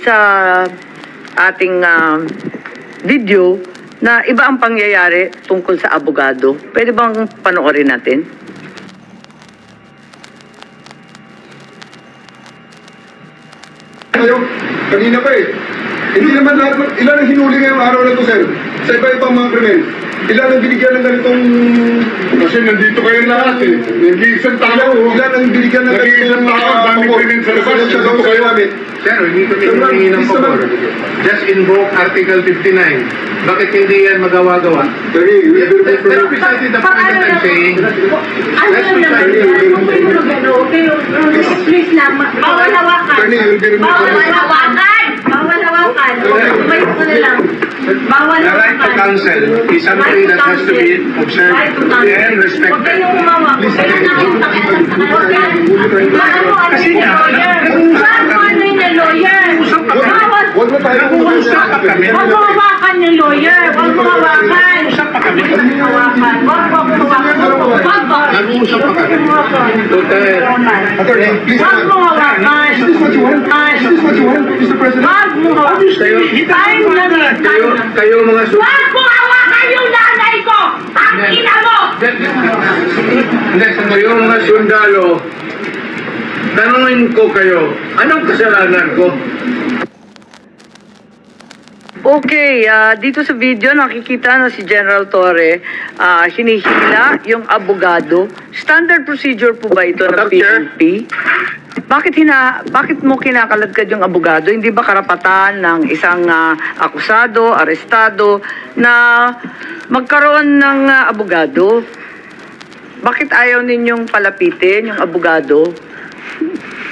sa ating video na iba ang pangyayari tungkol sa abogado. Pwede bang panoorin natin? Kayo, kanina pa eh. Hindi naman lahat, ilan ang hinuli ngayong araw na to, sir? Sa iba-ibang mga krimen. Ilan ang binigyan ng ganitong... Kasi nandito kayo lahat eh. Nag-iisang tao. Ilan ang binigyan ng Nag-iisang tao. Ang dami krimen sa labas. Nandito kayo namin. Sir, hindi ko hiningi ng pabor. Just invoke Article 59. Bakit hindi yan magawa-gawa? That's precisely the point that I'm saying. That's precisely Please lang, bawal hawakan. Bawal hawakan. Bawal hawakan. Umayo ko na lang. Bawal The right to hawakan. counsel is something that has to be observed and Huwag respected. kayong umawak. Huwag kayong nakipakialam sa kanya. Ano yung lawyer? Ano yung lawyer? Bawal. Huwag na tayo Nag-uusap pa kami. Huwag mo hawakan yung lawyer. Huwag mo hawakan. Nag-uusap pa kami. Hawakan. Huwag mo hawakan. Huwag mo. Nag-uusap pa kami. Duterte. Attorney, please. Huwag mo hawakan. Is this what you want? Is this what you want, Mr. President? Huwag mo hawakan. Time na rin. Kayo mga Huwag mo hawakan yung nanay ko! Ang ina mo! Hindi, kayo mga sundalo, tanungin ko kayo, anong kasalanan ko? Okay, dito sa video nakikita na si General Torre hinihila yung abogado. Standard procedure po ba ito ng Madam Chair? PNP? Bakit mo kinakaladkad yung abogado? Hindi ba karapatan ng isang akusado, arestado na magkaroon ng abogado? Bakit ayaw ninyong palapitin yung abogado?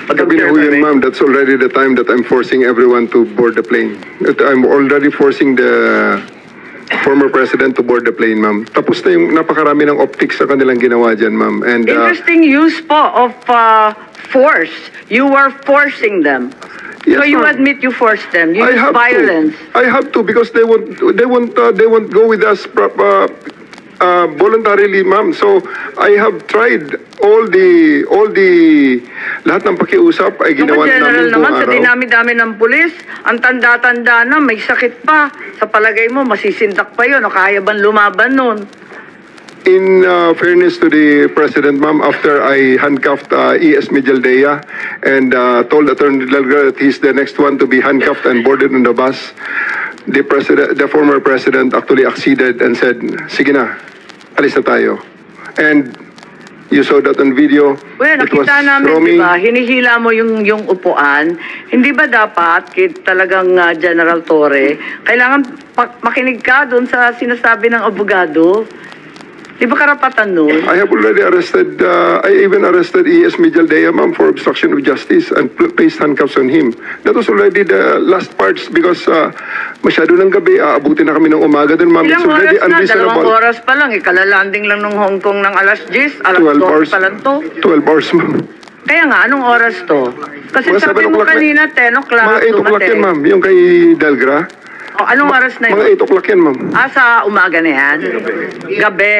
Gabi na ho yun, ma'am. That's already the time that I'm forcing everyone to board the plane. I'm already forcing the former president to board the plane, ma'am. Tapos na yung napakarami ng optics sa kanilang ginawa dyan, ma'am. And Interesting use po of force. You were forcing them. Yes, So you ma'am. admit you forced them. You I use have violence. to. I have to because they won't go with us voluntarily, ma'am. So I have tried all the lahat ng pakiusap ay Naku, ginawa General namin naman, buong sa araw. dinami-dami ng pulis, ang tanda-tanda na, may sakit pa. Sa palagay mo, masisindak pa yun, o kaya bang lumaban nun? In fairness to the president, ma'am, after I handcuffed E.S. Mijaldea and told Attorney Delgado that he's the next one to be handcuffed and boarded on the bus, the former president actually acceded and said, sige na, alis na tayo. And you saw that on video. Well, It was nakita namin, Romy. di ba, hinihila mo yung upuan. Hindi ba dapat, talagang General Torre, kailangan makinig ka doon sa sinasabi ng abogado? Di ba karapatan nun? I have already arrested, I even arrested E.S. Mijaldea, ma'am, for obstruction of justice and placed handcuffs on him. That was already the last parts because masyado ng gabi, aabutin na kami ng umaga din, ma'am. It's Ilang already oras na? unreasonable. 2 oras pa lang. Ikalalanding lang ng Hong Kong ng alas 10. Alas 12 12 hours. pa lang to. 12 hours, ma'am. Kaya nga, anong oras to? Kasi Mga sabi 7 mo o'clock na- kanina, 10 o'clock Mga 8 o'clock yan, dumating. ma'am. Yung kay Delgra. O, anong oras na Mga yun? 8 o'clock yan, ma'am. Sa umaga na yan? Gabi.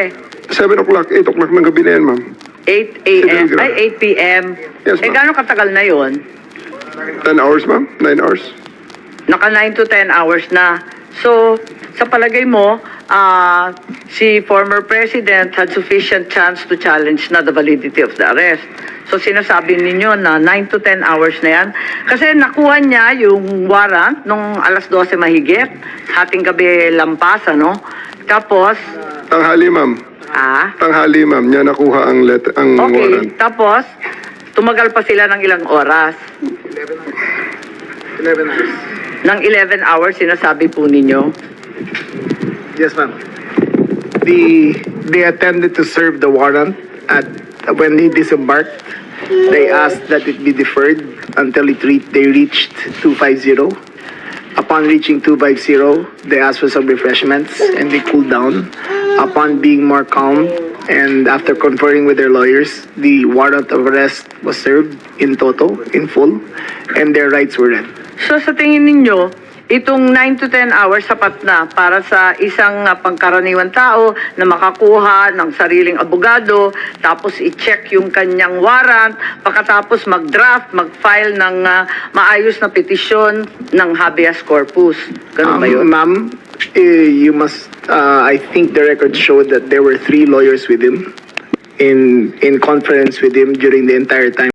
7 o'clock, 8 o'clock ng gabi na yan, ma'am. 8 a.m. Sige, Ay, 8 p.m. Yes, ma'am. Gano'ng katagal na yon? 10 hours, ma'am. 9 hours. Naka 9 to 10 hours na. So, sa palagay mo, si former president had sufficient chance to challenge na the validity of the arrest. So, sinasabi ninyo na 9 to 10 hours na yan. Kasi nakuha niya yung warrant nung alas 12 mahigit, hating gabi lampas, ano? Tapos, Tanghali, ma'am. Tanghali, ma'am. Niya nakuha ang okay, warrant. tapos, tumagal pa sila ng ilang oras. 11 hours. Ng 11 hours, sinasabi po ninyo. Yes, ma'am. They attended to serve the warrant at when he disembarked. They asked that it be deferred until they reached 250. Upon reaching 250, they asked for some refreshments and they cooled down. Upon being more calm and after conferring with their lawyers, the warrant of arrest was served in toto, in full, and their rights were read. So sa tingin ninyo, itong 9 to 10 hours sapat na para sa isang pangkaraniwan tao na makakuha ng sariling abogado, tapos i-check yung kanyang warrant, pagkatapos mag-draft, mag-file ng maayos na petisyon ng habeas corpus. Ganun ba yun? Ma'am, you must, I think the record showed that there were 3 lawyers with him in conference with him during the entire time.